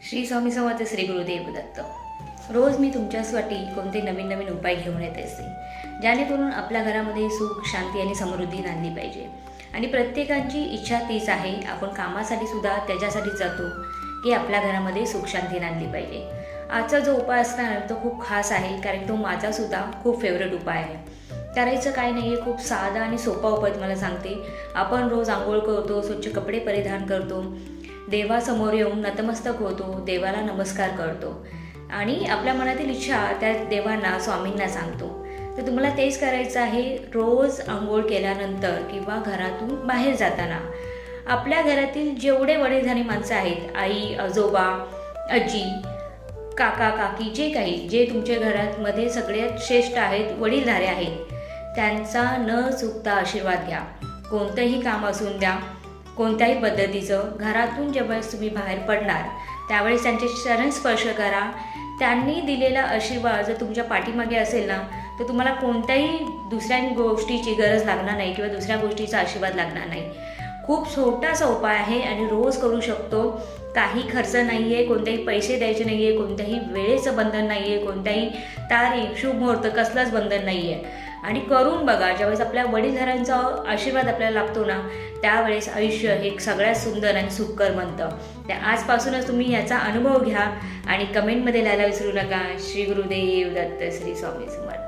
श्री स्वामी समर्थ. श्री गुरुदेव दत्त. रोज मी तुमच्यासाठी कोणते नवीन नवीन उपाय घेऊन येत असते, जेणेकरून आपल्या घरामध्ये सुख, शांती आणि समृद्धी नांदली पाहिजे. आणि प्रत्येकाची इच्छा तीच आहे, आपण कामासाठी सुद्धा त्याच्यासाठीच जातो की आपल्या घरामध्ये सुख शांती नांदली पाहिजे. आजचा जो उपाय असणार तो खूप खास आहे, कारण तो माझासुद्धा खूप फेवरेट उपाय आहे. करायचं काय नाही आहे, खूप साधा आणि सोपा उपाय तुम्हाला सांगते. आपण रोज आंघोळ करतो, स्वच्छ कपडे परिधान करतो, देवासमोर येऊन नतमस्तक होतो, देवाला नमस्कार करतो आणि आपल्या मनातील इच्छा त्या देवांना, स्वामींना सांगतो. तर तुम्हाला तेच करायचं आहे. रोज आंघोळ केल्यानंतर किंवा घरातून बाहेर जाताना आपल्या घरातील जेवढे वडीलधारी माणसं आहेत, आई, आजोबा, आजी, काका, काकी, जे तुमच्या घरामध्ये सगळ्यात श्रेष्ठ आहेत, वडीलधारे आहेत, त्यांचा न चुकता आशीर्वाद घ्या. कोणतंही काम असून द्या, कोणत्याही पद्धतीचं. घरातून जेव्हा तुम्ही बाहेर पडणार त्यावेळेस त्यांचे चरण स्पर्श करा. त्यांनी दिलेला आशीर्वाद जर तुमच्या पाठीमागे असेल ना, तर तुम्हाला कोणत्याही दुसऱ्या गोष्टीची गरज लागणार नाही किंवा दुसऱ्या गोष्टीचा आशीर्वाद लागणार नाही. खूप छोटासा उपाय आहे आणि रोज करू शकतो. काही खर्च नाही आहे, कोणतेही पैसे द्यायचे नाही आहे, कोणत्याही वेळेचं बंधन नाही आहे, कोणत्याही तारीख, शुभ मुहूर्त कसलंच बंधन नाही आहे. आणि करून बघा. ज्यावेळेस आपल्या वडीलधाऱ्यांचा आशीर्वाद आपल्याला लागतो ना, त्यावेळेस आयुष्य हे सगळ्यात सुंदर आणि सुखकर बनतं. त्या आजपासूनच तुम्ही याचा अनुभव घ्या आणि कमेंटमध्ये लिहायला विसरू नका. श्री गुरुदेव दत्त. श्री स्वामी समर्थ.